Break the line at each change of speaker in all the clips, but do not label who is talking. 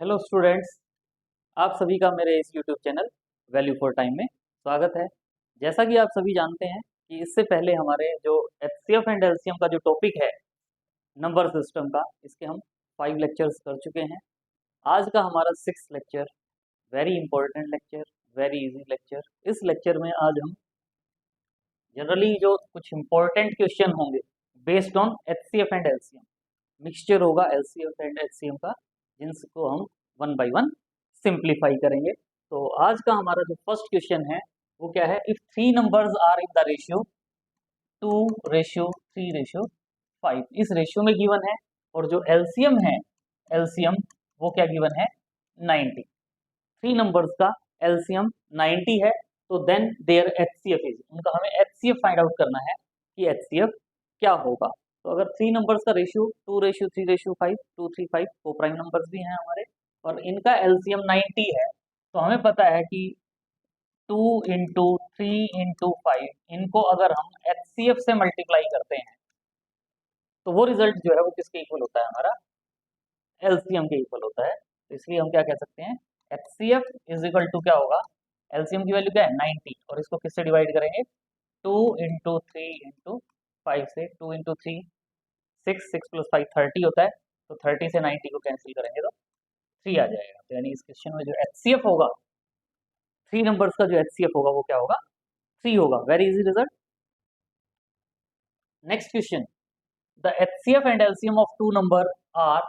Hello students, आप सभी का मेरे इस YouTube channel value for time में स्वागत है। जैसा कि आप सभी जानते हैं कि इससे पहले हमारे जो एचसीएफ एंड एलसीएम का जो टॉपिक है नंबर सिस्टम का, इसके हम 5 लेक्चर्स कर चुके हैं। आज का हमारा 6th lecture, very important lecture, very easy lecture. इस लेक्चर में आज हम जनरली जो कुछ इंपॉर्टेंट क्वेश्चन होंगे based on HCF and LCM, mixture होगा एलसीएफ एंड एचसीएम का, जिनको हम वन बाय वन सिंप्लीफाई करेंगे। तो आज का हमारा जो फर्स्ट क्वेश्चन है वो क्या है, if 3 numbers are in the ratio 2:3:5, इस रेशियो में गिवन है, और जो एलसीएम है, एलसीएम वो क्या गिवन है, 90। 3 नंबर्स का एलसीएम 90 है, तो देन देयर एचसीएफ इज, उनका हमें एचसीएफ फाइंड आउट करना है कि एचसीएफ क्या होगा। तो अगर 3 नंबर्स का रेशियो 2:3:5, 2, 3, 5 को प्राइम नंबर्स भी हैं हमारे, और इनका एलसीएम 90 है, तो हमें पता है कि 2 इंटू 3 इंटू 5, इनको अगर हम एचसीएफ से मल्टीप्लाई करते हैं तो वो रिजल्ट जो है वो किसके इक्वल होता है, हमारा एलसीएम के इक्वल होता है। तो इसलिए हम क्या कह सकते हैं, एचसीएफ इज इक्वल टू क्या होगा, एलसीएम की वैल्यू क्या है 90, और इसको किससे डिवाइड करेंगे, 2 इंटू 3 इंटू 5 से। 2 इंटू 3 6, 6 प्लस 5 30 होता है, तो 30 से 90 को कैंसिल करेंगे तो 3 आ जाएगा। तो यानी इस क्वेश्चन में जो एचसीएफ होगा, 3 नंबर्स का जो एचसीएफ होगा वो क्या होगा, 3 होगा। Very easy result. Next question, the HCF and LCM of 2 number are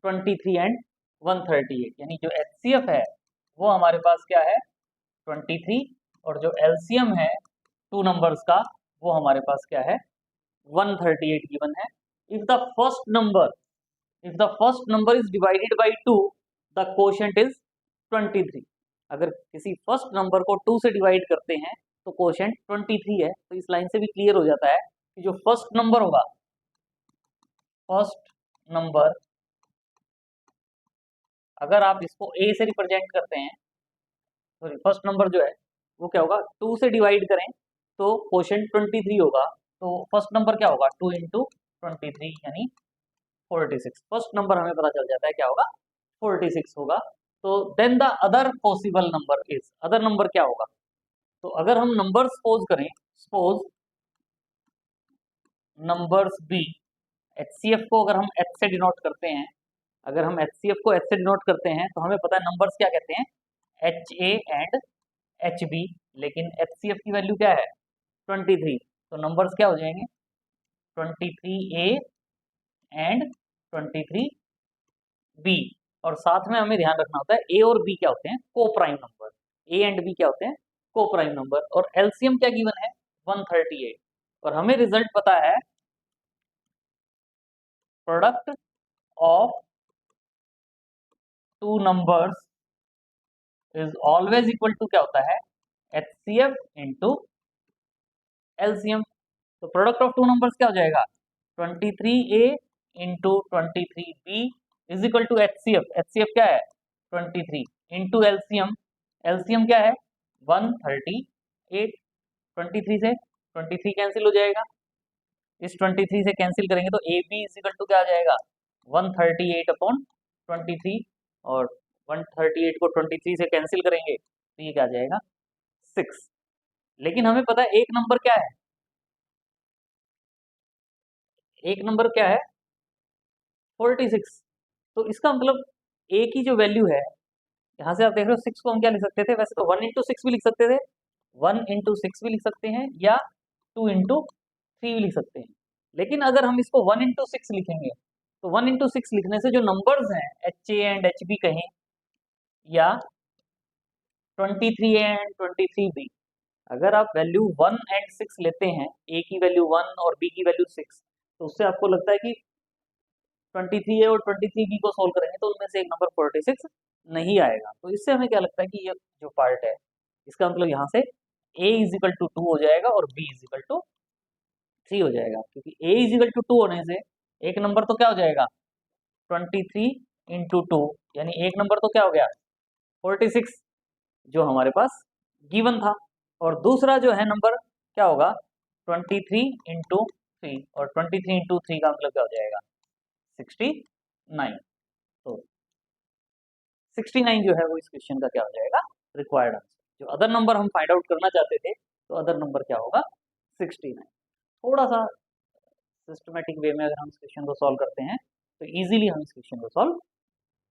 23 and 138, यानी जो एचसीएफ है वो हमारे पास क्या है 23, और जो एलसीएम है 2 नंबर्स का वो हमारे पास क्या है 138 गिवन है। If the first number is divided by 2, the quotient is 23। अगर किसी फर्स्ट नंबर को 2 से डिवाइड करते हैं तो कोशेंट 23 है। तो इस लाइन से भी क्लियर हो जाता है कि जो फर्स्ट नंबर होगा, फर्स्ट नंबर अगर आप इसको ए से रिप्रेजेंट करते हैं, सॉरी फर्स्ट नंबर जो है वो क्या होगा, 2 से डिवाइड करें तो कोशेंट 23 होगा। तो फर्स्ट नंबर क्या होगा, 2 इंटू 23 यानी 46। फर्स्ट नंबर हमें पता चल जाता है क्या होगा, 46 होगा। तो then the other possible number is, other number क्या होगा, तो अगर हम नंबर सपोज करें, सपोज नंबर्स बी, एचसीएफ को अगर हम एच से डिनोट करते हैं, अगर हम एचसीएफ को एच से डिनोट करते हैं तो हमें पता है नंबर्स क्या कहते हैं, H A and H B, लेकिन एचसीएफ की वैल्यू क्या है 23, तो नंबर्स क्या हो जाएंगे 23 ए एंड 23 बी। और साथ में हमें ध्यान रखना होता है ए और बी क्या होते हैं, को prime number, A and B क्या होते हैं, को प्राइम नंबर। और एलसीएम क्या गिवन है 138, और हमें रिजल्ट पता है product of 2 numbers is always equal to क्या होता है, एचसीएफ इंटू एलसीएम। तो प्रोडक्ट ऑफ 2 नंबर्स क्या हो जाएगा 23 A into 23 B is equal to HCF, HCF क्या है 23 इंटू एलसीएम, एलसीएम क्या है 138। 23 से 23 कैंसिल हो जाएगा, इस 23 से कैंसिल करेंगे तो A B is equal to क्या आ जाएगा 138 अपॉन 23, और 138 को 23 से कैंसिल करेंगे तो ये क्या आ जाएगा 6। लेकिन हमें पता है एक नंबर क्या है, एक नंबर क्या है 46। तो इसका मतलब ए की जो वैल्यू है, यहाँ से आप देख रहे हो 6 को हम क्या लिख सकते थे, वैसे तो 1 इंटू 6 भी लिख सकते थे, 1 इंटू 6 भी लिख सकते हैं, या 2 इंटू 3 भी लिख सकते हैं। लेकिन अगर हम इसको 1 इंटू 6 लिखेंगे तो 1 इंटू 6 लिखने से जो नंबर्स हैं H A and H B कहें, या 23 ए एंड 23 बी, अगर आप वैल्यू 1 एंड 6 लेते हैं, ए की वैल्यू 1 और बी की वैल्यू 6, तो उससे आपको लगता है कि 23 ए और 23 बी को सोल्व करेंगे तो उनमें से एक नंबर 46 नहीं आएगा। तो इससे हमें क्या लगता है कि ये जो पार्ट है, इसका मतलब यहाँ से a इज इक्वल टू 2 हो जाएगा और b इज इक्वल टू 3 हो जाएगा, क्योंकि a इज इक्वल टू 2 होने से एक नंबर तो क्या हो जाएगा 23 इंटू 2, यानी एक नंबर तो क्या हो गया 46 जो हमारे पास गिवन था, और दूसरा जो है नंबर क्या होगा 23 इंटू 3, और 23 इंटू 3 का मतलब क्या हो जाएगा 69। तो 69 जो है वो इस क्वेश्चन का क्या हो जाएगा, रिक्वायर्ड आंसर। जो अदर नंबर हम फाइंड आउट करना चाहते थे, तो अदर नंबर क्या होगा, 69। थोड़ा सा सिस्टमेटिक वे में अगर हम इस क्वेश्चन को सॉल्व करते हैं तो इजीली हम इस क्वेश्चन को सॉल्व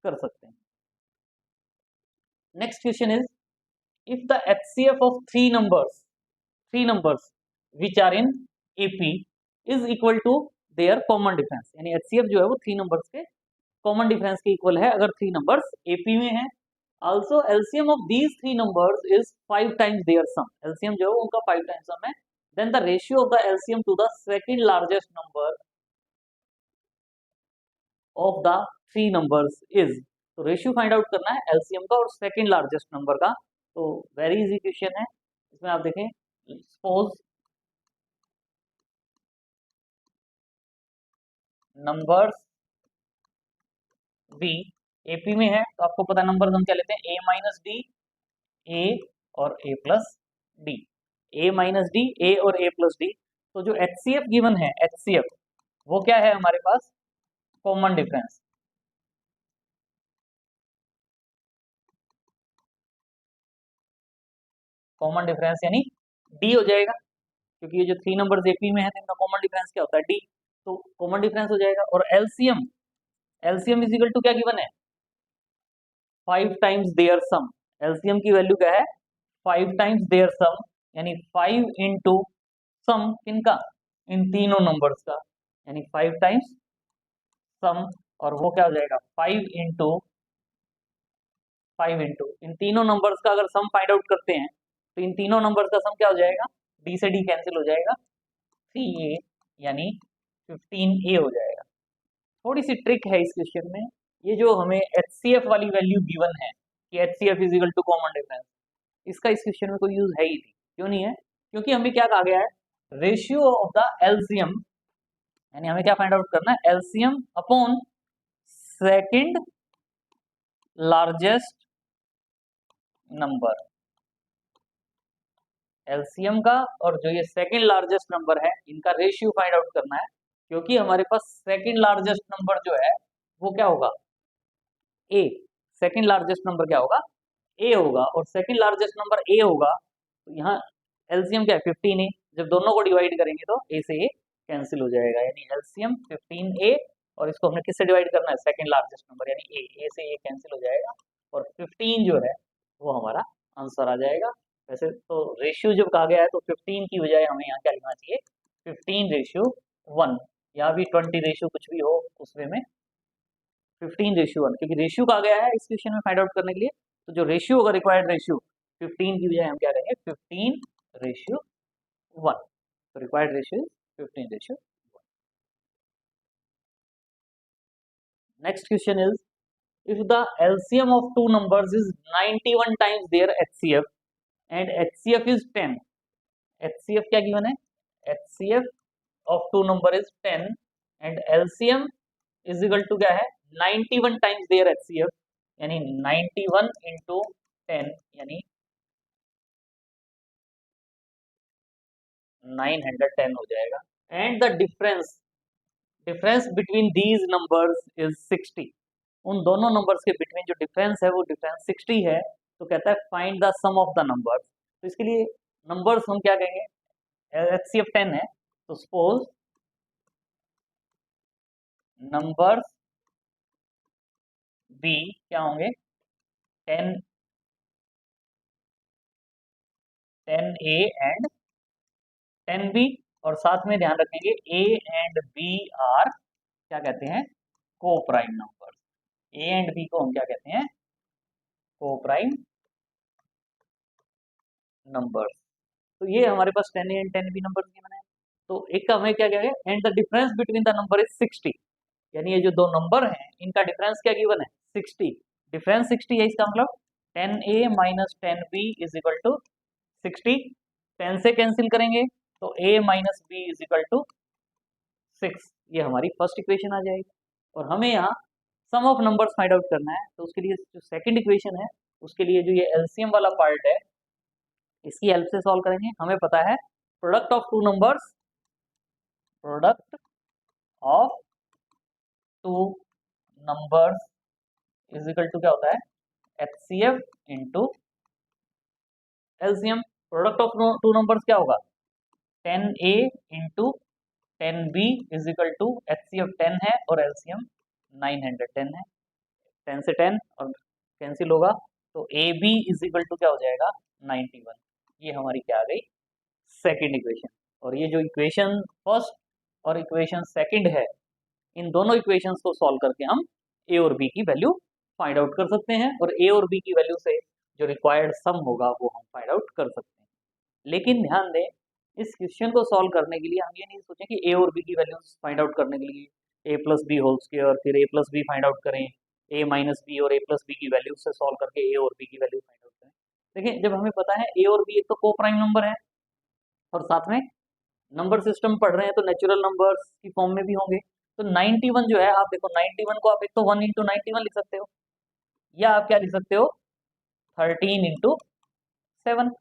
कर सकते हैं। Next question is, if the HCF of three numbers which are in AP is equal to their common difference, यानी HCF जो है वो 3 नंबर्स के कॉमन डिफरेंस के इक्वल है अगर 3 नंबर्स AP में है। also LCM of these 3 numbers is 5 times their sum, LCM जो है उनका 5 times sum है। then the ratio of the LCM to the second largest number of the 3 numbers is, तो रेशियो फाइंड आउट करना है LCM का और second largest number का। तो वेरी इजी क्वेश्चन है, इसमें आप देखें, सपोज नंबर्स बी एपी में है, तो आपको पता है नंबर्स हम क्या लेते हैं, ए माइनस डी, ए और ए प्लस डी, ए माइनस डी, ए और ए प्लस डी। तो जो एचसीएफ गिवन है, एचसीएफ वो क्या है हमारे पास, कॉमन डिफरेंस। कॉमन डिफरेंस यानी डी हो जाएगा, क्योंकि ये जो 3 नंबर्स एपी में है तो इनका कॉमन डिफरेंस क्या होता है, डी, तो कॉमन डिफरेंस हो जाएगा। और LCM, LCM is equal to क्या गिवन है, 5 टाइम्स देयर सम, एलसीएम की वैल्यू क्या है, 5 टाइम्स देयर सम, यानी 5 इंटू सम किनका, इन तीनों नंबर्स का, यानी 5 टाइम्स सम, और वो क्या हो जाएगा, 5 इंटू इन तीनों नंबर्स का अगर सम फाइंड आउट करते हैं तो इन तीनों नंबर्स का सम क्या हो जाएगा, डी से डी कैंसिल हो जाएगा, 3a यानी 15a हो जाएगा। थोड़ी सी ट्रिक है इस क्वेश्चन में, ये जो हमें एचसीएफ वाली वैल्यू गिवन है कि HCF is equal to common difference, इसका इस क्वेश्चन में कोई यूज है ही नहीं। क्यों नहीं है, क्योंकि हमें क्या कहा गया है, रेशियो ऑफ द एलसीएम, यानी हमें क्या फाइंड आउट करना है, LCM upon second largest number, LCM का और जो ये सेकंड लार्जेस्ट नंबर है इनका रेशियो फाइंड आउट करना है। क्योंकि हमारे पास सेकंड लार्जेस्ट नंबर जो है वो क्या होगा, ए, सेकंड लार्जेस्ट नंबर क्या होगा, ए होगा, और सेकंड लार्जेस्ट नंबर ए होगा, तो यहाँ एलसीएम क्या है, 15a, जब दोनों को डिवाइड करेंगे तो ए से ए कैंसिल हो जाएगा, यानी एलसीएम 15a, और इसको हमने किससे डिवाइड करना है, सेकंड लार्जेस्ट नंबर यानी ए से ए कैंसिल हो जाएगा, और 15 जो है वो हमारा आंसर आ जाएगा। वैसे तो रेशियो जब कहा गया है तो 15 की बजाय हमें यहाँ क्या लिखना चाहिए, 15:1, या भी 20 कुछ भी हो उस वे में, 15:1, क्योंकि रेशियो कहा गया है इस क्वेश्चन में फाइंड आउट करने के लिए। तो जो रेशियो होगा, रिक्वायर्ड रेशियो 15 की बजाय हम क्या करेंगे, 15:1, तो required ratio 15:1। Next question is, if the LCM of two numbers is 91 times their HCF and HCF is 10, HCF क्या गिवन है, HCF of two number is 10 and LCM is equal to क्या है, 91 times their HCF, यानी 91 into 10 यानी 910 हो जाएगा। and the difference between these numbers is 60, उन दोनों नंबर्स के बिटवीन जो डिफरेंस है वो डिफरेंस 60 है। तो कहता है find the sum of the numbers, तो इसके लिए नंबर्स हम क्या कहेंगे, एचसीएफ 10 है, तो सपोज नंबर्स बी क्या होंगे, 10 10a एंड 10b, और साथ में ध्यान रखेंगे a एंड b आर क्या कहते हैं, को prime number, a and b को हम क्या कहते हैं, को प्राइम नंबर। तो ये हमारे पास 10a and 10b number given है। तो एक का हमें क्या कहेंगे, and the difference between the number is 60, यानी ये जो दो नंबर हैं इनका डिफरेंस क्या गिवन है, 60, डिफरेंस 60 है, इसका मतलब 10a minus 10b is equal to 60, 10 से कैंसिल करेंगे तो a minus b is equal to 6, ये हमारी फर्स्ट इक्वेशन आ जाएगी। और हमें यहाँ सम ऑफ नंबर्स फाइंड आउट करना है, तो उसके लिए जो सेकंड इक्वेशन है उसके लिए जो ये एलसीएम वाला पार्ट है इसकी हेल्प से सॉल्व करेंगे। हमें पता है product of two numbers, product of two numbers is equal to क्या होता है, HCF into LCM. Product of two numbers क्या होगा, 10A into 10B is equal to HCF 10 है और एलसीएम 910 है। 10 से 10 और कैंसिल होगा, तो AB इज इक्वल टू क्या हो जाएगा, 91। ये हमारी क्या आ गई, सेकेंड इक्वेशन। और ये जो इक्वेशन फर्स्ट और इक्वेशन सेकंड है, इन दोनों इक्वेशंस को सॉल्व करके हम ए और बी की वैल्यू फाइंड आउट कर सकते हैं, और ए और बी की वैल्यू से जो रिक्वायर्ड सम होगा वो हम फाइंड आउट कर सकते हैं। लेकिन ध्यान दें, इस क्वेश्चन को सॉल्व करने के लिए हम ये नहीं सोचें कि ए और बी की वैल्यू फाइंड आउट करने के लिए ए प्लस बी होल स्क्वायर फिर ए प्लस बी फाइंड आउट करें, ए माइनस बी और ए प्लस बी की वैल्यू से सॉल्व करके ए और बी की वैल्यू फाइंड आउट करें। देखिए, जब हमें पता है ए और बी एक तो को प्राइम नंबर है और साथ में नंबर सिस्टम पढ़ रहे हैं तो नेचुरल नंबर्स की फॉर्म में भी होंगे, तो 91 जो है, आप देखो 91 को आप एक तो 1 इंटू 91 लिख सकते हो, या आप क्या लिख सकते हो, 13 इंटू 7।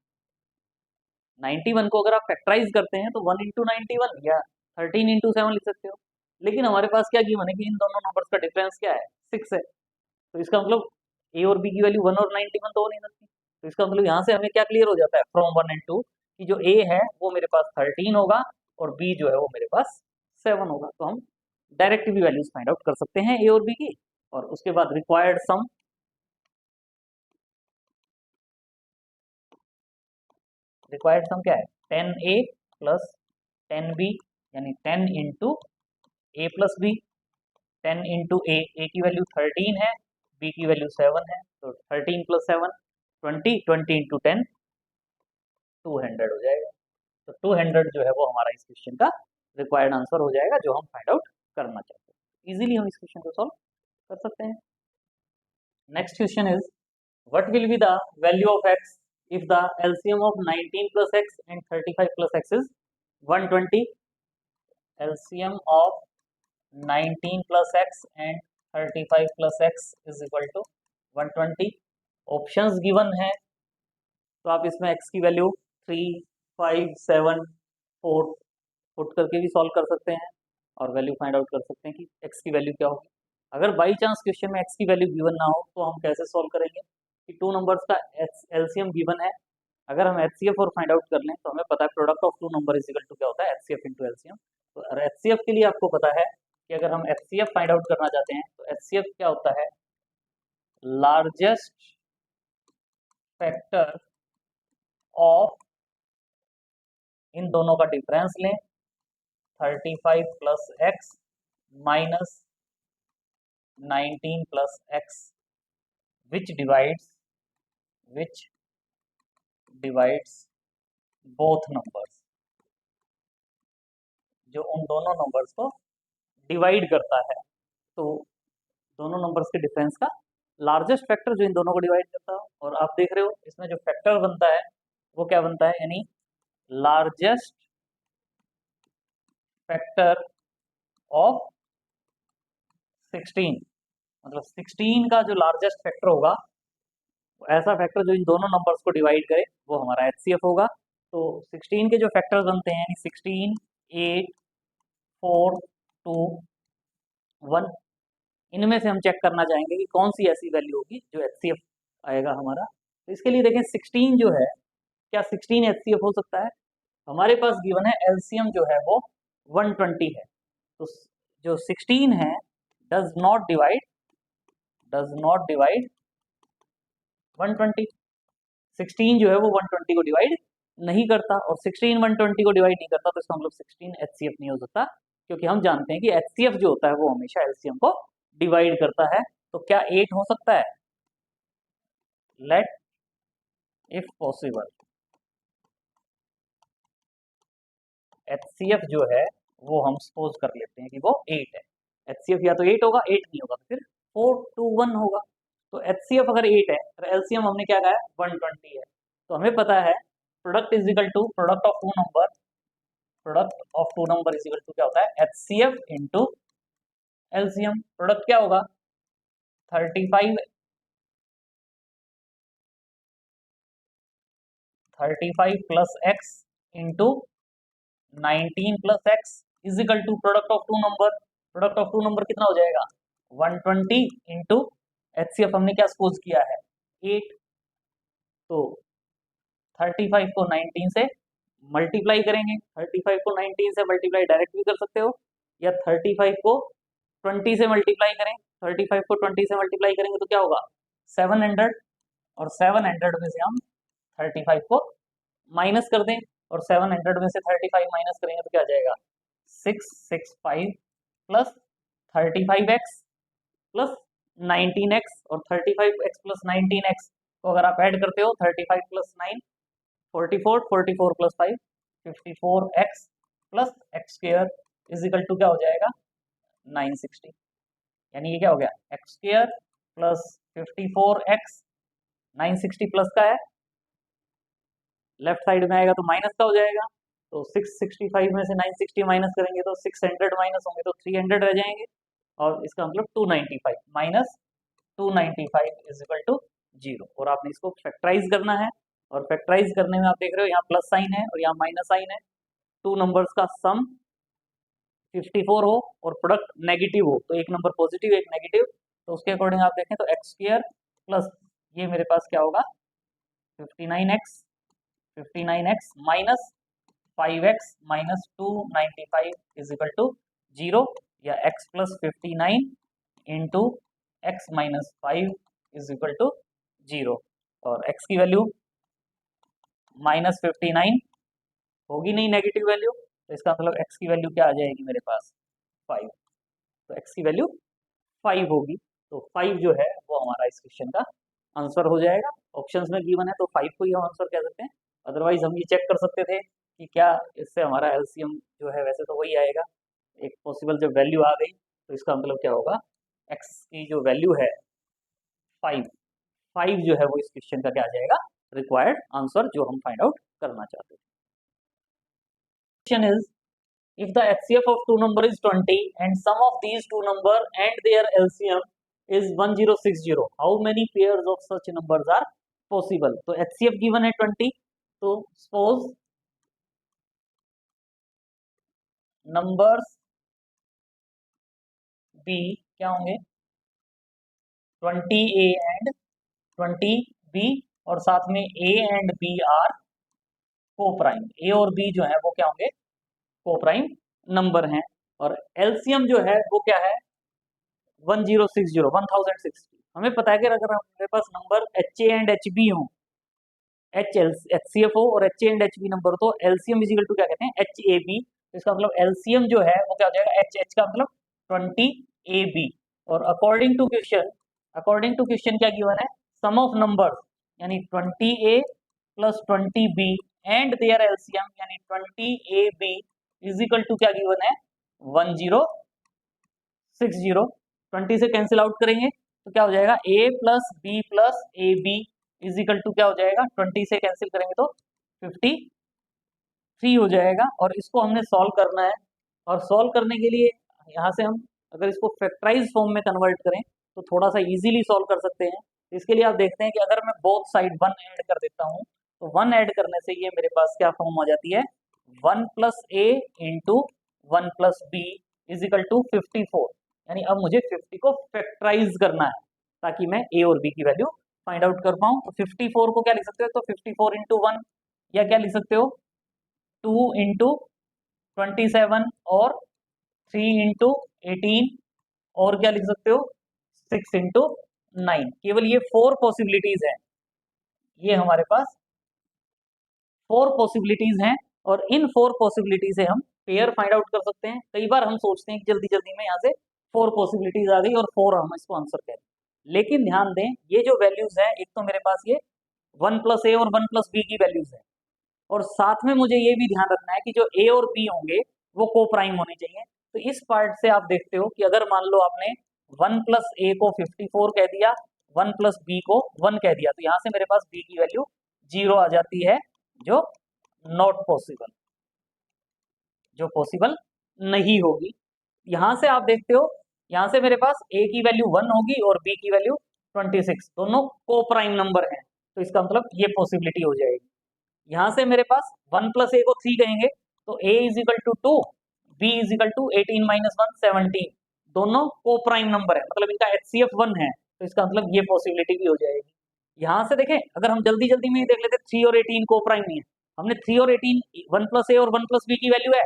91 को अगर आप फैक्टराइज करते हैं तो 1 इंटू 91 या 13 इंटू 7 लिख सकते हो। लेकिन हमारे पास क्या गिवन है कि इन दोनों नंबर्स का डिफरेंस क्या है, 6 है। तो इसका मतलब ए और बी की वैल्यू 1 और 91 तो हो नहीं सकती। तो इसका मतलब यहाँ से हमें क्या क्लियर हो जाता है, फ्रॉम 1 एंड 2, कि जो ए है वो मेरे पास 13 होगा और बी जो है वो मेरे पास 7 होगा। तो हम डायरेक्ट भी वैल्यूज फाइंड आउट कर सकते हैं ए और बी की। और उसके बाद रिक्वायर्ड सम, रिक्वायर्ड सम क्या है, 10A प्लस 10B, यानी 10 इंटू ए प्लस बी, 10 इंटू ए की वैल्यू 13 है, बी की वैल्यू 7 है, तो 13 प्लस 7 20, 20 इंटू 10 200 हो जाएगा। तो 200 जो है वो हमारा इस क्वेश्चन का रिक्वायर्ड आंसर हो जाएगा जो हम फाइंड आउट करना चाहते हैं। इजीली हम इस क्वेश्चन को सॉल्व कर सकते हैं। Next question is, what will be the value of x if the LCM of 19 plus x and 35 plus x is 120? LCM of 19 plus x and 35 plus x is equal to 120। Options given है, तो आप इसमें x की value 3, 5, 7, 4 put करके भी solve कर सकते हैं और वैल्यू फाइंड आउट कर सकते हैं कि x की वैल्यू क्या होगी। अगर बाई चांस क्वेश्चन में x की वैल्यू गिवन ना हो तो हम कैसे सॉल्व करेंगे कि टू नंबर्स का एलसीएम गिवन है। अगर हम एचसीएफ और फाइंड आउट कर लें तो हमें पता है product of two number is equal to क्या होता है, एचसीएफ इंटू एलसीएम। तो एचसीएफ के लिए आपको पता है कि अगर हम एचसीएफ फाइंड आउट करना चाहते हैं तो एचसीएफ क्या होता है, लार्जेस्ट फैक्टर ऑफ, इन दोनों का डिफरेंस लें, 35 plus x minus 19 plus x, विच डिवाइड्स बोथ नंबर्स, जो उन दोनों नंबर्स को डिवाइड करता है। तो दोनों नंबर्स के डिफरेंस का लार्जेस्ट फैक्टर जो इन दोनों को डिवाइड करता है। और आप देख रहे हो इसमें जो फैक्टर बनता है वो क्या बनता है, यानी लार्जेस्ट फैक्टर ऑफ 16, मतलब 16 का जो लार्जेस्ट फैक्टर होगा, ऐसा फैक्टर जो इन दोनों नंबर्स को डिवाइड करे वो हमारा एचसीएफ होगा। तो 16 के जो फैक्टर्स बनते हैं, यानी 16, 8, 4, 2, 1, इनमें से हम चेक करना चाहेंगे कि कौन सी ऐसी वैल्यू होगी जो एचसीएफ आएगा हमारा। तो इसके लिए देखें 16 जो है, क्या 16 एचसीएफ हो सकता है? हमारे पास गिवन है एलसीएम जो है वो 120 है, तो जो 16 है डज नॉट डिवाइड 120। 16 जो है वो 120 को डिवाइड नहीं करता, और 16 120 को डिवाइड नहीं करता, तो इसका मतलब 16 एचसीएफ नहीं हो सकता, क्योंकि हम जानते हैं कि एचसीएफ जो होता है वो हमेशा एलसीएम को डिवाइड करता है। तो क्या 8 हो सकता है? लेट इफ पॉसिबल एचसीएफ जो है वो हम सपोज कर लेते हैं कि वो 8 है। एचसीएफ या तो 8 होगा, 8 नहीं होगा तो फिर 4, 2, 1 होगा। तो एचसीएफ अगर 8 है तो एलसीएम हमने क्या कहा है, 120 है। तो हमें पता है product is equal to product of two number is equal to क्या होता है, एचसीएफ इंटू एलसीएम। प्रोडक्ट क्या होगा, 35 plus X into 19 plus X is equal to product of two number. कितना हो जाएगा, 120 इंटू एचसीएफ हमने क्या सपोज किया है, 8, तो 35 को 19 से मल्टीप्लाई करेंगे, 35 को 19 से मल्टीप्लाई डायरेक्ट भी कर सकते हो, या 35 को 20 से मल्टीप्लाई करें, 35 को 20 से मल्टीप्लाई करेंगे तो क्या होगा 700, और 700 में से हम 35 को माइनस कर दें, और 700 में से 35 माइनस करेंगे तो क्या आ जाएगा 665 प्लस 35x प्लस 19x, और 35x प्लस 19x को अगर आप ऐड करते हो 35 plus 9 44, 44 plus 5 54x plus x square is equal to क्या हो जाएगा 960, यानी ये क्या हो गया x square plus 54x, 960 plus का है, लेफ्ट साइड में आएगा तो माइनस का हो जाएगा, तो 665 में से 960 माइनस करेंगे तो 600 माइनस होंगे तो 300 रह जाएंगे, और इसका मतलब 295 माइनस 295 इज इक्वल टू 0, और आपने इसको फैक्टराइज करना है, और फैक्टराइज करने में आप देख रहे हो यहाँ प्लस साइन है और यहाँ माइनस साइन है, टू नंबर्स का सम 54 हो और प्रोडक्ट नेगेटिव हो, तो एक नंबर पॉजिटिव एक नेगेटिव, तो उसके अकॉर्डिंग आप देखें तो एक्स स्क्वायर प्लस ये मेरे पास क्या होगा 59x minus 5x minus 295 is equal to 0, या x plus 59 into X minus 5 is equal to 0, और x की वैल्यू माइनस 59 होगी नहीं नेगेटिव वैल्यू, तो इसका मतलब x की वैल्यू क्या आ जाएगी मेरे पास 5, तो x की वैल्यू 5 होगी, तो 5 जो है वो हमारा इस क्वेश्चन का आंसर हो जाएगा। ऑप्शंस में गिवन है तो 5 को ही हम आंसर कह सकते हैं, अदरवाइज हम ये चेक कर सकते थे कि क्या इससे हमारा एलसीएम जो है वैसे तो वही आएगा, एक पॉसिबल जब वैल्यू आ गई तो इसका मतलब क्या होगा x की जो वैल्यू है 5 जो है वो इस क्वेश्चन का क्या आ जाएगा रिक्वायर्ड आंसर जो हम फाइंड आउट करना चाहते थे। Question is if the HCF of two number is 20 and sum of these two number and their LCM is 1060, how many pairs of such numbers are possible? तो HCF given है 20, तो suppose numbers B क्या होंगे 20A and 20B, और साथ में A and B are co-prime, A और B जो है वो क्या होंगे को-प्राइम नंबर हैं, और एलसीएम जो है वो क्या है 1060 हमें पता है कि अगर हमारे पास number H A and H B हो, एच सी एफ हो और H A and H B number हो, तो एलसीएम इजिकल टू क्या कहते हैं एच ए बी, तो इसका मतलब एलसीएम जो है वो क्या हो जाएगा एच एच का मतलब 20 AB, और अकॉर्डिंग टू क्वेश्चन क्या गिवन है सम ऑफ नंबर यानी 20A plus 20B and there LCM यानी 20AB इजिकल टू क्या गिवन है 1060, 20 से कैंसिल आउट करेंगे तो क्या हो जाएगा A plus B plus A B is equal to क्या हो जाएगा 20 से कैंसिल करेंगे तो 53 हो जाएगा, और इसको हमने सॉल्व करना है, और सॉल्व करने के लिए यहाँ से हम अगर इसको फैक्टराइज फॉर्म में कन्वर्ट करें तो थोड़ा सा इजीली सॉल्व कर सकते हैं। इसके लिए आप देखते हैं कि अगर मैं बोथ साइड 1 ऐड कर देता हूँ तो 1 ऐड करने से ये मेरे पास क्या फॉर्म आ जाती है 1 plus A into 1 plus B is equal to 54, यानी अब मुझे 50 को फैक्टराइज करना है ताकि मैं ए और बी की वैल्यू फाइंड आउट कर पाऊँ। तो 54 को क्या लिख सकते हो तो 54 इंटू 1, या क्या लिख सकते हो 2 इंटू 27 और 3 इंटू 18, और क्या लिख सकते हो 6 इंटू 9, केवल ये 4 पॉसिबिलिटीज हैं, ये हमारे पास 4 पॉसिबिलिटीज हैं, और इन 4 पॉसिबिलिटी से हम पेयर फाइंड आउट कर सकते हैं। कई बार हम सोचते हैं कि जल्दी जल्दी में यहाँ से 4 पॉसिबिलिटीज आ गई और 4 हम इसको आंसर करें, लेकिन ध्यान दें ये जो वैल्यूज हैं एक तो मेरे पास ये 1 प्लस ए और 1 प्लस बी की वैल्यूज है, और साथ में मुझे ये भी ध्यान रखना है कि जो ए और बी होंगे वो को प्राइम होने चाहिए। तो इस पार्ट से आप देखते हो कि अगर मान लो आपने 1 प्लस ए को 54 कह दिया, 1 प्लस बी को 1 कह दिया, तो यहाँ से मेरे पास बी की वैल्यू 0 आ जाती है, जो नॉट पॉसिबल, जो पॉसिबल नहीं होगी। यहां से आप देखते हो यहां से मेरे पास ए की वैल्यू 1 होगी और बी की वैल्यू 26, दोनों को प्राइम नंबर हैं, तो इसका मतलब ये पॉसिबिलिटी हो जाएगी। यहां से मेरे पास 1 प्लस ए को 3 कहेंगे तो A is equal to 2, B is equal to 18 minus 1 17, दोनों को प्राइम नंबर है, मतलब इनका एचसीएफ 1 है, तो इसका मतलब ये पॉसिबिलिटी भी हो जाएगी। यहाँ से देखें, अगर हम जल्दी जल्दी में ही देख लेते 3 और 18 को प्राइम नहीं है, हमने 3 और 18 1 प्लस ए और 1 प्लस बी की वैल्यू है,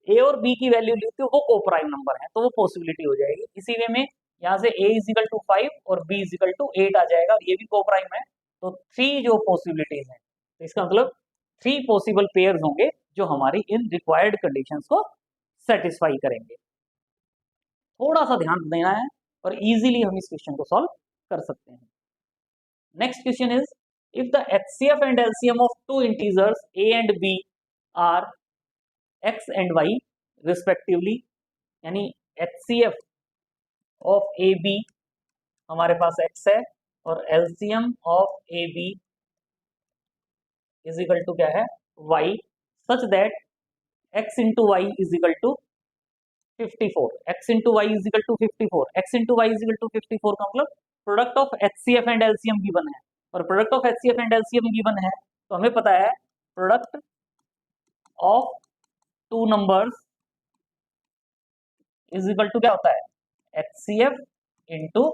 ए और बी की वैल्यू ली तो वो को प्राइम नंबर है, तो वो पॉसिबिलिटी हो जाएगी। इसी वे में यहाँ से a इजिकल टू 5 और b इजिकल टू 8 आ जाएगा, और ये भी को प्राइम है, तो 3 जो पॉसिबिलिटीज है, तो इसका मतलब 3 पॉसिबल पेयर्स होंगे जो हमारी इन रिक्वायर्ड कंडीशंस को सेटिस्फाई करेंगे। थोड़ा सा ध्यान देना है और इजीली हम इस क्वेश्चन को सॉल्व कर सकते हैं। Next question is, if the HCF and LCM of two integers a and b are x and y respectively, यानी HCF of AB हमारे पास x है और LCM of AB is equal to क्या है y, such that x into Y is equal to 54, x into Y is equal to 54, x into Y is equal to 54 का मतलब product of HCF and LCM given है, और product of HCF and LCM given है तो हमें पता है product of two numbers is equal to क्या होता है HCF into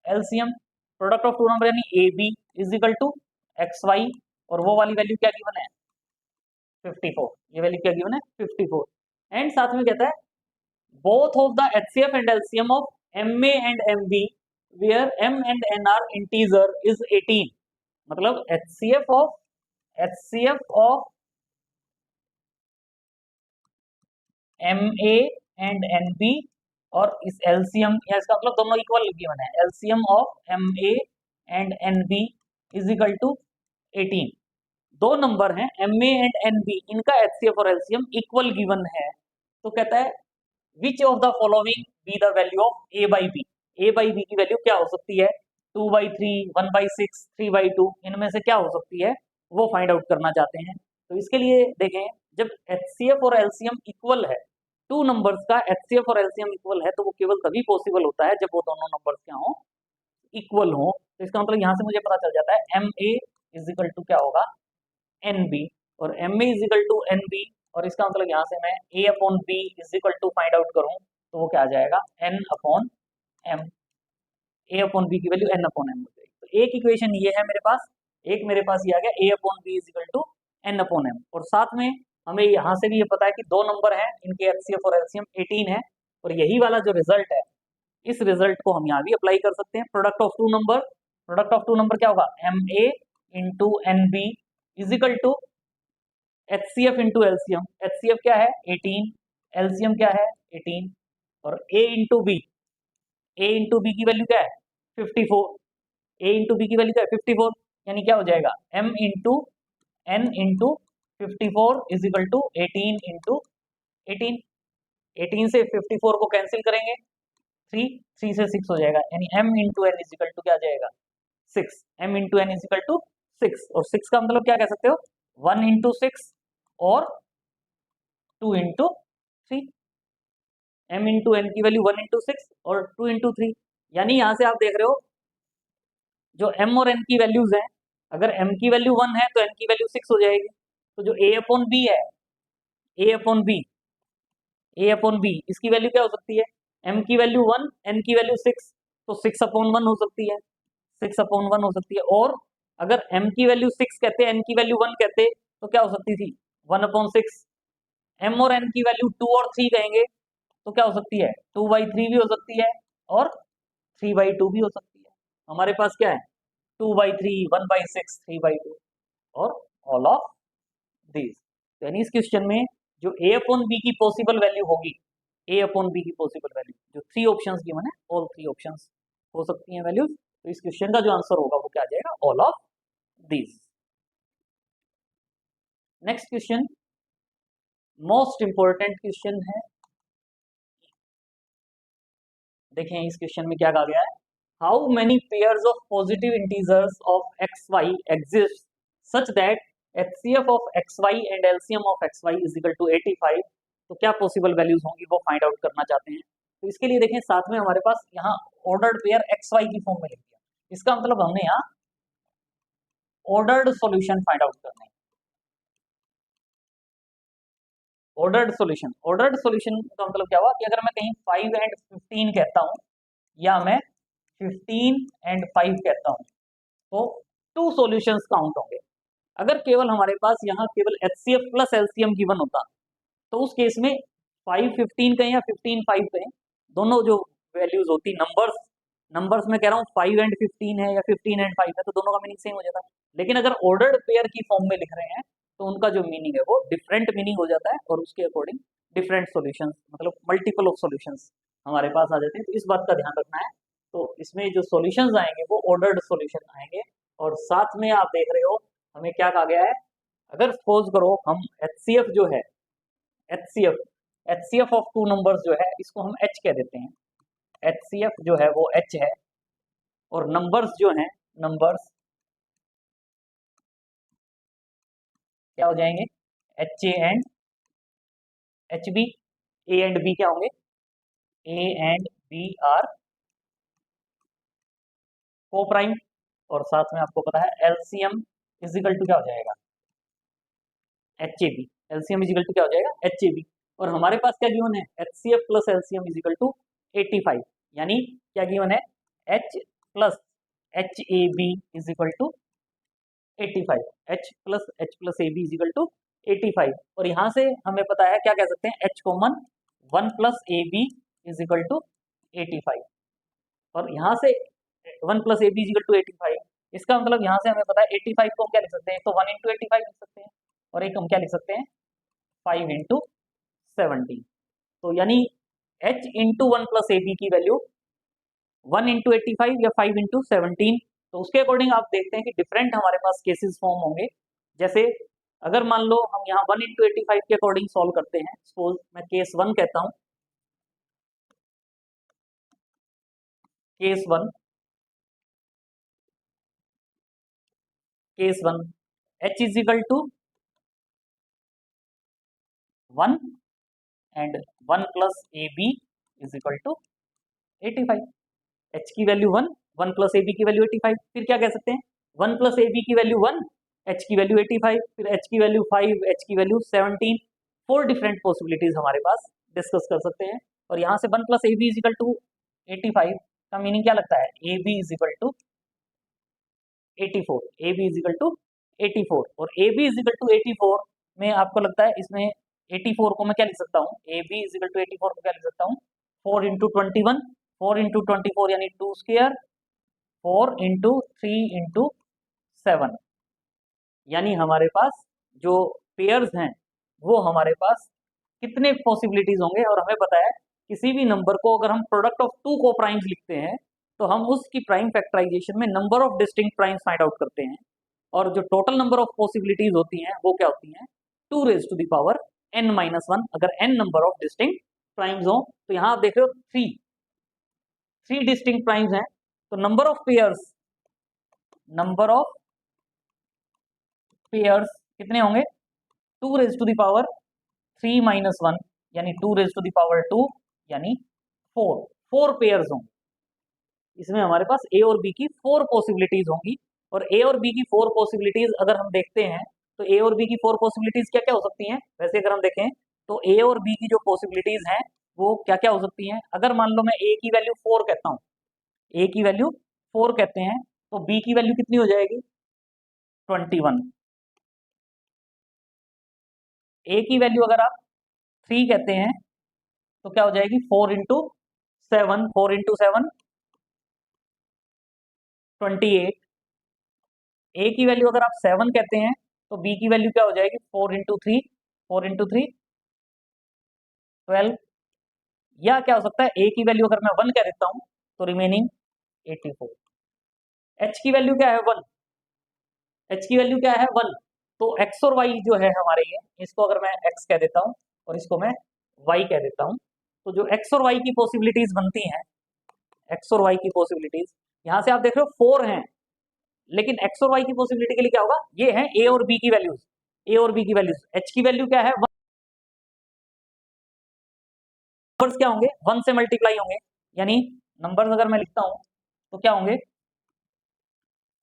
LCM। Product of two number यानी AB is equal to XY, और वो वाली वैल्यू क्या गिवन है 54, ये वैल्यू क्या गिवन है 54। एंड साथ में कहता है both of the HCF and LCM of MA and MB where M and N are integer is 18, मतलब HCF of MA and NB और इस LCM या इसका मतलब दोनों इक्वल गिवन है, LCM of MA and NB is equal to 18। दो number हैं MA and NB, इनका HCF और LCM इक्वल गिवन है, तो कहता है which of the following be the value of A by B, A by B की वैल्यू क्या हो सकती है 2/3, 1/6, 3/2, इनमें से क्या हो सकती है वो फाइंड आउट करना चाहते हैं। तो इसके लिए देखें, जब HCF और LCM इक्वल है, टू नंबर्स का HCF और LCM इक्वल है, तो वो केवल तभी पॉसिबल होता है जब वो दोनों नंबर्स क्या हो इक्वल हो। तो इसका मतलब यहाँ से मुझे पता चल जाता है MA इज इक्वल टू क्या होगा NB, और MA is equal to NB, और इसका मतलब यहाँ से मैं A upon B is equal to find out करूँ तो वो क्या आ जाएगा N upon M, A upon B की वैल्यू N अपॉन M हो जाएगी। तो एक इक्वेशन ये है मेरे पास, एक मेरे पास ये आ गया A upon B is equal to N upon M, और साथ में हमें यहाँ से भी ये पता है कि दो नंबर हैं इनके HCF और LCM 18 है, और यही वाला जो रिजल्ट है इस रिजल्ट को हम यहाँ भी अप्लाई कर सकते हैं। Product of two number, product of two number क्या होगा MA into NB is equal to HCF into LCM, HCF क्या है 18, LCM क्या है 18, और A into B, A into B की वैल्यू क्या है 54, A इंटू बी की वैल्यू क्या है 54, यानी क्या हो जाएगा M into N into 54 is equal to 18 into 18, 18 से 54 को कैंसिल करेंगे 3 से 6 हो जाएगा, यानी M into N is equal to क्या आ जाएगा 6, M into N is equal to 6, और 6 का मतलब क्या कह सकते हो 1 इंटू 6 और 2 इंटू 3, M इंटू N की वैल्यू 1 इंटू 6 और 2 इंटू 3, यानी यहां से आप देख रहे हो जो M और N की वैल्यूज हैं, अगर M की वैल्यू 1 है तो N की वैल्यू 6 हो जाएगी, तो जो A अपॉन बी है, A upon B, A upon B इसकी वैल्यू क्या हो सकती है M की वैल्यू 1, N की वैल्यू 6, तो 6 अपॉन 1 हो सकती है, 6 अपॉन 1 हो सकती है, और अगर M की वैल्यू 6 कहते N की वैल्यू 1 कहते तो क्या हो सकती थी 1 अपॉन 6, M और N की वैल्यू 2 और 3 कहेंगे तो क्या हो सकती है 2/3 भी हो सकती है और 3/2 भी हो सकती है। हमारे पास क्या है 2/3, 1/6, 3/2 और ऑल ऑफ दीज। यानी इस क्वेश्चन में जो A अपॉन बी की पॉसिबल वैल्यू होगी, A अपॉन बी की पॉसिबल वैल्यू जो 3 ऑप्शंस गिवन है, ऑल 3 ऑप्शंस हो सकती हैं वैल्यूज, तो इस क्वेश्चन का जो आंसर होगा वो क्या आ जाएगा all of these. Next question most important question है, देखें इस क्वेश्चन में क्या कहा गया है, how many pairs of positive integers of X Y exist such that HCF of XY and LCM of XY is equal to 85, तो क्या पॉसिबल वैल्यूज होंगी वो फाइंड आउट करना चाहते हैं। तो इसके लिए देखें साथ में हमारे पास यहाँ ऑर्डर्ड पेयर XY की फॉर्म में लिख दिया, इसका मतलब हमने यहाँ ऑर्डर्ड सॉल्यूशन फाइंड आउट करना है। ऑर्डर्ड सॉल्यूशन का मतलब क्या हुआ कि अगर मैं कहीं 5 एंड 15 कहता हूं या मैं 15 एंड 5 कहता हूं, तो 2 सॉल्यूशंस काउंट होंगे। अगर केवल हमारे पास यहाँ केवल HCF प्लस LCM गिवन होता तो उस केस में 5 15 कहें या 15 5 कहें, दोनों जो वैल्यूज होती नंबर्स में कह रहा हूँ 5 एंड 15 है या 15 एंड 5 है, तो दोनों का मीनिंग सेम हो जाता है। लेकिन अगर ऑर्डर्ड पेयर की फॉर्म में लिख रहे हैं तो उनका जो मीनिंग है वो डिफरेंट मीनिंग हो जाता है और उसके अकॉर्डिंग डिफरेंट सॉल्यूशंस मतलब मल्टीपल ऑफ सॉल्यूशंस हमारे पास आ जाते हैं। तो इस बात का ध्यान रखना है। तो इसमें जो सॉल्यूशंस आएंगे वो ऑर्डर्ड सॉल्यूशन आएंगे। और साथ में आप देख रहे हो हमें क्या कहा गया है, अगर सपोज करो हम HCF जो है HCF ऑफ 2 नंबर्स जो है इसको हम H कह देते हैं। HCF जो है वो H है और नंबर्स जो हैं नंबर्स क्या हो जाएंगे, HA and HB। A and B क्या होंगे, A एंड B आर को प्राइम। और साथ में आपको पता है LCM इजिकल टू क्या हो जाएगा, HAB। LCM इजिकल टू क्या हो जाएगा, HAB। और हमारे पास क्या गिवन है, HCF plus LCM is equal to 85, यानी क्या गिवन है, H plus HAB is equal to 85, H plus AB is equal to 85। और यहाँ से हमें पता है क्या कह सकते हैं, H common 1 plus AB is equal to 85। और यहाँ से 1 प्लस AB इजिकल टू 85, इसका मतलब यहाँ से हमें पता है 85 को हम क्या लिख सकते हैं, तो 1 इंटू 85 लिख सकते हैं और एक हम क्या लिख सकते हैं 5 इंटू 70। तो यानी H इंटू 1 प्लस AB की वैल्यू 1 इंटू 85 या 5 इंटू 17। तो उसके अकॉर्डिंग आप देखते हैं कि डिफरेंट हमारे पास केसेस फॉर्म होंगे। जैसे अगर मान लो हम यहाँ 1 इंटू 85 के अकॉर्डिंग सॉल्व करते हैं, सपोज मैं केस 1 कहता हूँ, case 1 H is equal to 1 and 1 plus AB is equal to 85। H की वैल्यू 1 प्लस AB की वैल्यू 85। फिर क्या कह सकते हैं, 1 प्लस AB की वैल्यू 1, H की वैल्यू 85, फिर H की वैल्यू 5, H की वैल्यू 17। 4 डिफरेंट पॉसिबिलिटीज हमारे पास डिस्कस कर सकते हैं। और यहाँ से 1 plus AB is equal to 85 का मीनिंग क्या लगता है, AB is equal to 84, AB is equal to 84। और AB इज इक्वल टू 84 में आपको लगता है इसमें 84 को मैं क्या लिख सकता हूँ, AB इज इक्वल टू 84 को क्या लिख सकता हूँ, 4 इंटू 21, 4 इंटू 24 यानी 2 स्क्वायर, 4 इंटू 3 इंटू 7। यानी हमारे पास जो पेयर्स हैं वो हमारे पास कितने पॉसिबिलिटीज होंगे। और हमें पता है किसी भी नंबर को अगर हम प्रोडक्ट ऑफ 2 को प्राइम्स लिखते हैं तो हम उसकी प्राइम फैक्टराइजेशन में number of distinct primes find out करते हैं। और जो टोटल नंबर ऑफ पॉसिबिलिटीज होती हैं वो क्या होती हैं, 2 raise to the power n-1। अगर n number of distinct primes हो तो यहाँ आप देख रहे हो 3 डिस्टिंक्ट प्राइम्स हैं, तो नंबर ऑफ पेयर्स कितने होंगे, 2 रेज टू द पावर 3-1 यानी 2 रेज टू द पावर 2 यानी 4 पेयर्स होंगे। इसमें हमारे पास ए और बी की 4 पॉसिबिलिटीज होंगी। और ए और बी की 4 पॉसिबिलिटीज अगर हम देखते हैं तो ए और बी की 4 पॉसिबिलिटीज क्या क्या हो सकती हैं। वैसे अगर हम देखें तो ए और बी की जो पॉसिबिलिटीज हैं वो क्या क्या हो सकती हैं। अगर मान लो मैं ए की वैल्यू 4 कहता हूँ, ए की वैल्यू 4 कहते हैं, तो बी की वैल्यू कितनी हो जाएगी, 21। ए की वैल्यू अगर आप 3 कहते हैं तो क्या हो जाएगी, 4 इंटू 7, 4 इंटू 7 28। ए की वैल्यू अगर आप 7 कहते हैं तो बी की वैल्यू क्या हो जाएगी, 4 इंटू 3, 4 इंटू 3 12। या क्या हो सकता है, ए की वैल्यू अगर मैं 1 कह देता हूं तो रिमेनिंग 84। एच की वैल्यू क्या है 1, एच की वैल्यू क्या है 1। तो एक्स और वाई जो है हमारे ये, इसको अगर मैं एक्स कह देता हूं और इसको मैं वाई कह देता हूं, तो जो एक्स और वाई की पॉसिबिलिटीज बनती हैं, एक्स और वाई की पॉसिबिलिटीज यहां से आप देख रहे हो 4 हैं, लेकिन एक्स और वाई की पॉसिबिलिटी के लिए क्या होगा, ये है ए और बी की वैल्यूज, ए और बी की वैल्यूज। एच की वैल्यू क्या है, नंबर्स क्या होंगे 1 से मल्टीप्लाई होंगे, यानी नंबर्स अगर मैं लिखता हूं तो क्या होंगे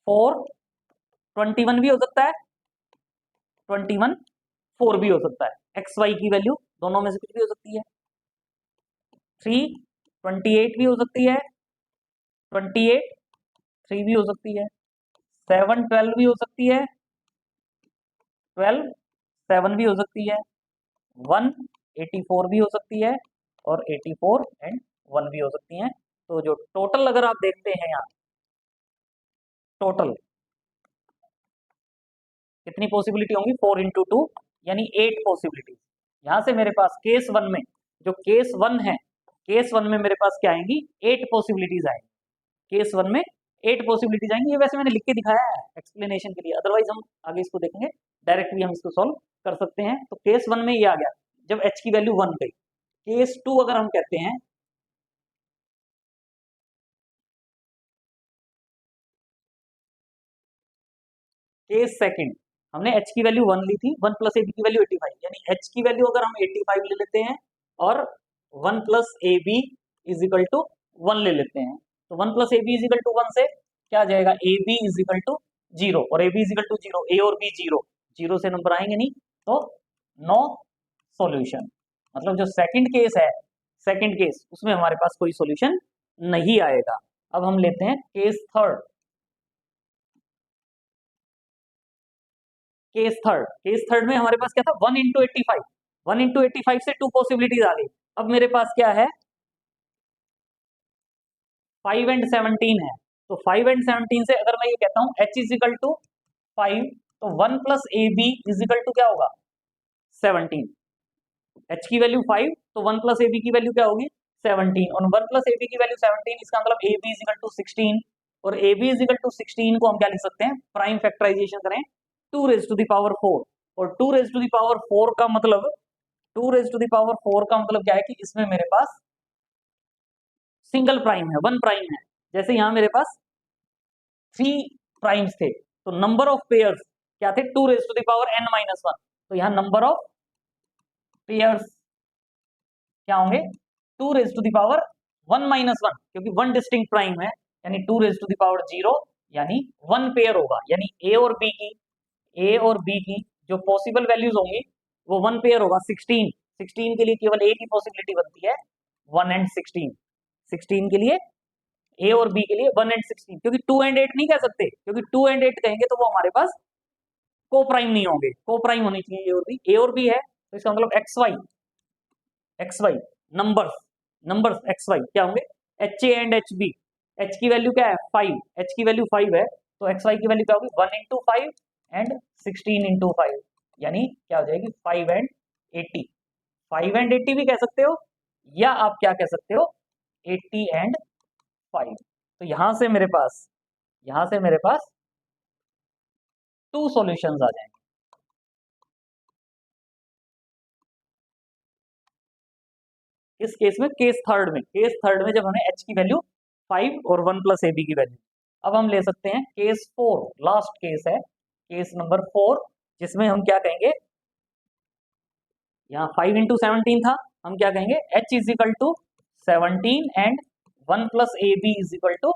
4 21 भी हो सकता है, 21 4 भी हो सकता है। एक्स वाई की वैल्यू दोनों में से कुछ भी हो सकती है। 3 28 भी हो सकती है, 28 3 भी हो सकती है, 7 12 भी हो सकती है, 12 7 भी हो सकती है, 1 84 भी हो सकती है, और 84 एंड 1 भी हो सकती हैं। तो जो टोटल अगर आप देखते हैं यहाँ, टोटल कितनी पॉसिबिलिटी होंगी, 4 इंटू 2 यानी 8 पॉसिबिलिटी। यहाँ से मेरे पास केस 1 में, जो केस 1 है, केस 1 में मेरे पास क्या आएंगी, 8 पॉसिबिलिटीज आएंगी। केस 1 में 8 पॉसिबिलिटीज आएंगी। ये वैसे मैंने लिख के दिखाया है एक्सप्लेनेशन के लिए, अदरवाइज हम आगे इसको देखेंगे, डायरेक्ट भी हम इसको सॉल्व कर सकते हैं। तो केस 1 में ये आ गया जब h की वैल्यू 1 गई। केस 2 अगर हम कहते हैं, केस सेकंड, हमने h की वैल्यू 1 ली थी, 1 प्लस ab की वैल्यू 85, यानी h की वैल्यू अगर हम 85 ले लेते हैं और 1 plus A B is equal to 1 ले लेते हैं, तो 1 plus A B is equal to 1 से क्या आ जाएगा, A B is equal to 0, और A B is equal to 0, A और बी 0, 0 से नंबर आएंगे नहीं, तो नो सॉल्यूशन। मतलब जो सेकंड केस है, सेकंड केस, उसमें हमारे पास कोई सॉल्यूशन नहीं आएगा। अब हम लेते हैं केस थर्ड। केस थर्ड में हमारे पास क्या था, 1 इंटू 85, 1 इंटू 85 से 2 पॉसिबिलिटीज आ गई। अब मेरे पास क्या है, 5 एंड 17 है, तो 5 एंड 17 से अगर मैं ये कहता हूं h इज इक्वल टू 5, तो 1 plus A B is equal to क्या होगा, 17। h की वैल्यू 5, तो 1 प्लस ए बी की वैल्यू क्या होगी, 17, और 1 प्लस ए बी की वैल्यू 17, इसका मतलब A B is equal to 16, और A B is equal to 16 को हम क्या लिख सकते हैं, प्राइम फैक्टराइजेशन करें 2 रेज टू द पावर 4, और 2 रेज टू द पावर 4 का मतलब, 2 रेज टू द पावर 4 का मतलब क्या है कि इसमें मेरे पास सिंगल प्राइम है, 1 प्राइम है। जैसे यहां मेरे पास 3 प्राइम्स थे, तो नंबर ऑफ पेयर्स क्या थे, 2 raise to the power n minus 1, तो यहां नंबर ऑफ पेयर्स क्या होंगे, 2 raise to the power 1 minus 1, क्योंकि 1 डिस्टिंक्ट प्राइम है, यानी 2 रेज टू द पावर 0, यानी 1 पेयर होगा, यानी ए और बी की जो पॉसिबल वैल्यूज होंगी वो 1 पेयर होगा। 16, 16 के लिए केवल एक ही पॉसिबिलिटी बनती है, 1 एंड 16, 16 के लिए, ए और बी के लिए 1 एंड 16, क्योंकि 2 एंड 8 नहीं कह सकते, क्योंकि 2 एंड 8 कहेंगे तो वो हमारे पास को प्राइम नहीं होंगे, को प्राइम होनी चाहिए ए और बी है, तो इसका मतलब X Y numbers, numbers X Y क्या होंगे, H A and H B. H की वैल्यू क्या है, 5, एच की वैल्यू 5 है, तो एक्स वाई की वैल्यू क्या होगी, 1 इंटू 5 एंड 16 इंटू 5, यानी क्या हो जाएगी, 5 एंड 80, 5 एंड 80 भी कह सकते हो, या आप क्या कह सकते हो, 80 एंड 5। तो यहां से मेरे पास, यहां से मेरे पास 2 सॉल्यूशंस आ जाएंगे। इस केस में, केस थर्ड में जब हमें h की वैल्यू 5 और 1 प्लस ए बी की वैल्यू। अब हम ले सकते हैं केस 4, लास्ट केस है, केस नंबर 4, जिसमें हम क्या कहेंगे, यहाँ 5 इंटू 17 था, हम क्या कहेंगे, h is equal to 17 and 1 plus A B is equal to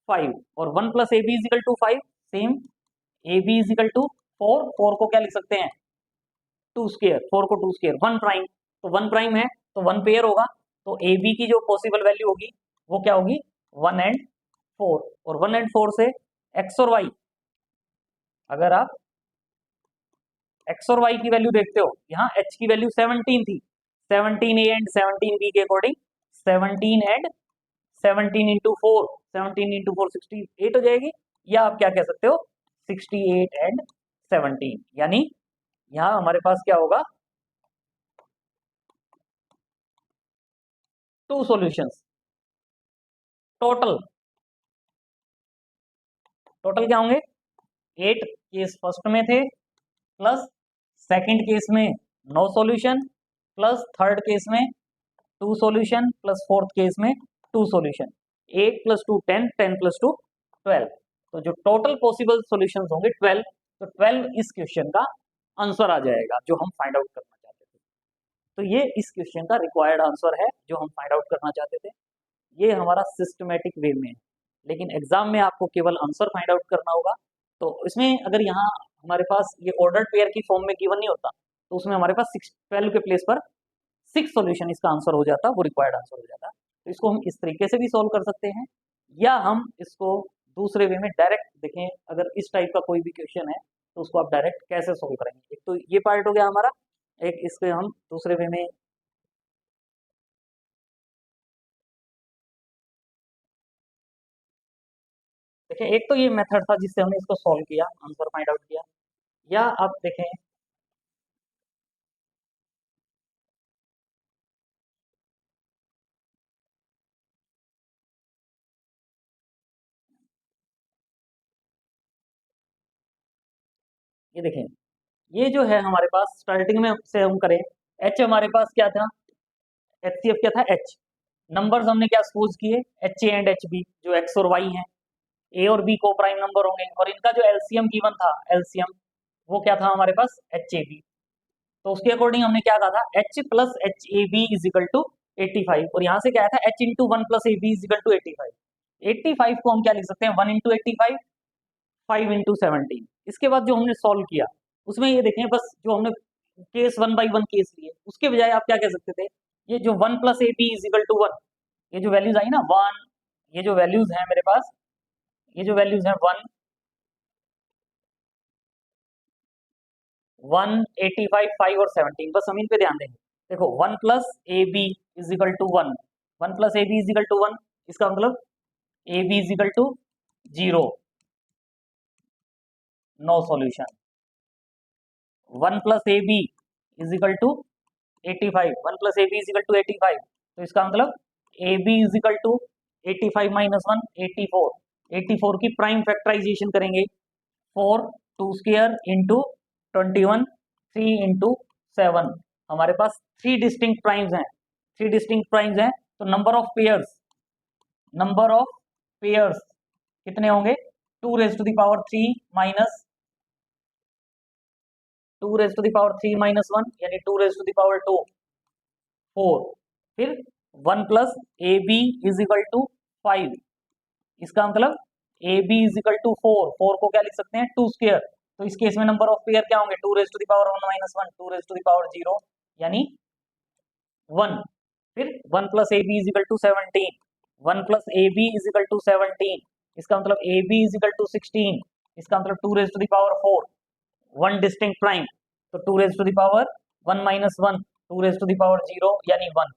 5, और 1 plus A B is equal to 5, same A B is equal to 4, 4 को क्या लिख सकते हैं, 2 स्क्वायर, 4 को 2 स्क्वायर, 1 प्राइम, तो 1 प्राइम है तो 1 पेयर होगा, तो ए बी की जो पॉसिबल वैल्यू होगी वो क्या होगी, 1 एंड 4, और 1 एंड 4 से एक्स और वाई, अगर आप एक्स और वाई की वैल्यू देखते हो, यहाँ एच की वैल्यू 17 थी, 17 ए एंड 17 बी के अकॉर्डिंग 17 एंड 17 इंटू 4, 17 इंटू 4 68 हो जाएगी, या आप क्या कह सकते हो, 68 एंड 17, यानी यहाँ हमारे पास क्या होगा, 2 सॉल्यूशंस। टोटल टोटल क्या होंगे, 8 केस फर्स्ट में थे, प्लस सेकंड केस में no solution, plus third case में 2 सॉल्यूशन, प्लस फोर्थ केस में 2 सॉल्यूशन, 8 प्लस 2 10, 10 प्लस 2 12, तो जो टोटल पॉसिबल सॉल्यूशंस होंगे 12, तो 12 इस क्वेश्चन का आंसर आ जाएगा जो हम फाइंड आउट करना चाहते थे। तो ये इस क्वेश्चन का रिक्वायर्ड आंसर है जो हम फाइंड आउट करना चाहते थे। ये हमारा सिस्टमेटिक वे में है, लेकिन एग्जाम में आपको केवल आंसर फाइंड आउट करना होगा। तो इसमें अगर यहाँ हमारे पास ये ऑर्डर्ड पेयर की फॉर्म में गिवन नहीं होता, तो उसमें हमारे पास 12 के प्लेस पर 6 सॉल्यूशन इसका आंसर हो जाता, वो रिक्वायर्ड आंसर हो जाता। तो इसको हम इस तरीके से भी सॉल्व कर सकते हैं, या हम इसको दूसरे वे में डायरेक्ट देखें, अगर इस टाइप का कोई भी क्वेश्चन है तो उसको आप डायरेक्ट कैसे सोल्व करेंगे। एक तो ये पार्ट हो गया हमारा, एक इसके हम दूसरे वे में देखें। एक तो ये मेथड था जिससे हमने इसको सॉल्व किया, आंसर फाइंड आउट किया। या आप देखें, ये देखें, ये जो है हमारे पास स्टार्टिंग में से हम करें, एच हमारे पास क्या था, एचसीएफ क्या था, एच। नंबर्स हमने क्या सपोज किए, H A and H B, जो एक्स और वाई हैं, ए और बी को प्राइम नंबर होंगे, और इनका जो एलसीएम गिवन था, एलसीएम वो क्या था हमारे पास, एच ए बी। तो उसके अकॉर्डिंग हमने क्या कहा था, H plus H A B is equal to 85, और यहाँ से क्या था, H into one plus A B is equal to 85। 85 को हम क्या लिख सकते हैं, 1 इंटू 85, 5 इंटू 17। इसके बाद जो हमने सॉल्व किया उसमें ये देखें, बस जो हमने केस 1 बाई 1 केस लिए, उसके बजाय आप क्या कह सकते थे, ये जो 1 plus A B is equal to 1, ये जो वैल्यूज आई ना 1, ये जो वैल्यूज हैं मेरे पास, ये जो वैल्यूज हैं 1, 185, 5 और 17, बस हम इन पे ध्यान देंगे। देखो 1 plus A B is equal to 1, 1 plus A B is equal to 1, इसका मतलब A B is equal to 0, no solution. 1 plus A B is equal to 85, 1 plus A B is equal to 85, तो इसका मतलब A B is equal to 85 minus 1, 84। 84 की prime factorisation करेंगे, 4 2 square into 21, 3 into 7। हमारे पास 3 distinct primes हैं, 3 distinct primes हैं, तो number of pairs कितने होंगे, 2 raise to the power 3 minus 2 raise to the power 3 minus 1, यानी 2 रेज टू द पावर 2, 4। फिर 1 plus A B is equal to 5, इसका मतलब A B is equal to 4, 4 को क्या लिख सकते हैं, 2 स्क्वायर। तो इस केस में नंबर ऑफ पेयर क्या होंगे, 2 raise to the power 1 minus 1, 2 raise to the power 0, यानी 1। फिर 1 plus A B is equal to 17, 1 plus A B is equal to 17, इसका मतलब A B is equal to 16, इसका मतलब 2 raise to the power 4, 1 distinct prime, तो 2 raise to the power 1 minus 1, 2 raise to the power 0, यानी 1।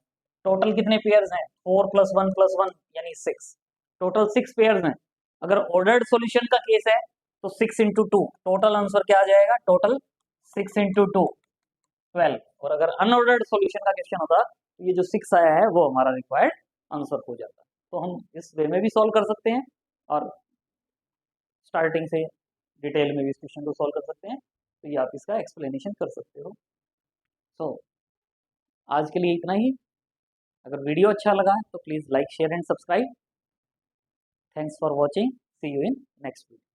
Total कितने pairs हैं, 4 plus 1 plus 1 यानी 6, total 6 pairs हैं। अगर ऑर्डर्ड सॉल्यूशन का केस है तो 6 इंटू 2, टोटल आंसर क्या आ जाएगा, टोटल 6 इंटू 2 12। और अगर अनऑर्डर्ड सॉल्यूशन का क्वेश्चन होता तो ये जो 6 आया है वो हमारा रिक्वायर्ड आंसर हो जाता। तो हम इस वे में भी सॉल्व कर सकते हैं, और स्टार्टिंग से डिटेल में भी इस क्वेश्चन को सॉल्व कर सकते हैं, तो ये आप इसका एक्सप्लेनेशन कर सकते हो। सो आज के लिए इतना ही। अगर वीडियो अच्छा लगा है तो please like share and subscribe. Thanks for watching, see you in next video.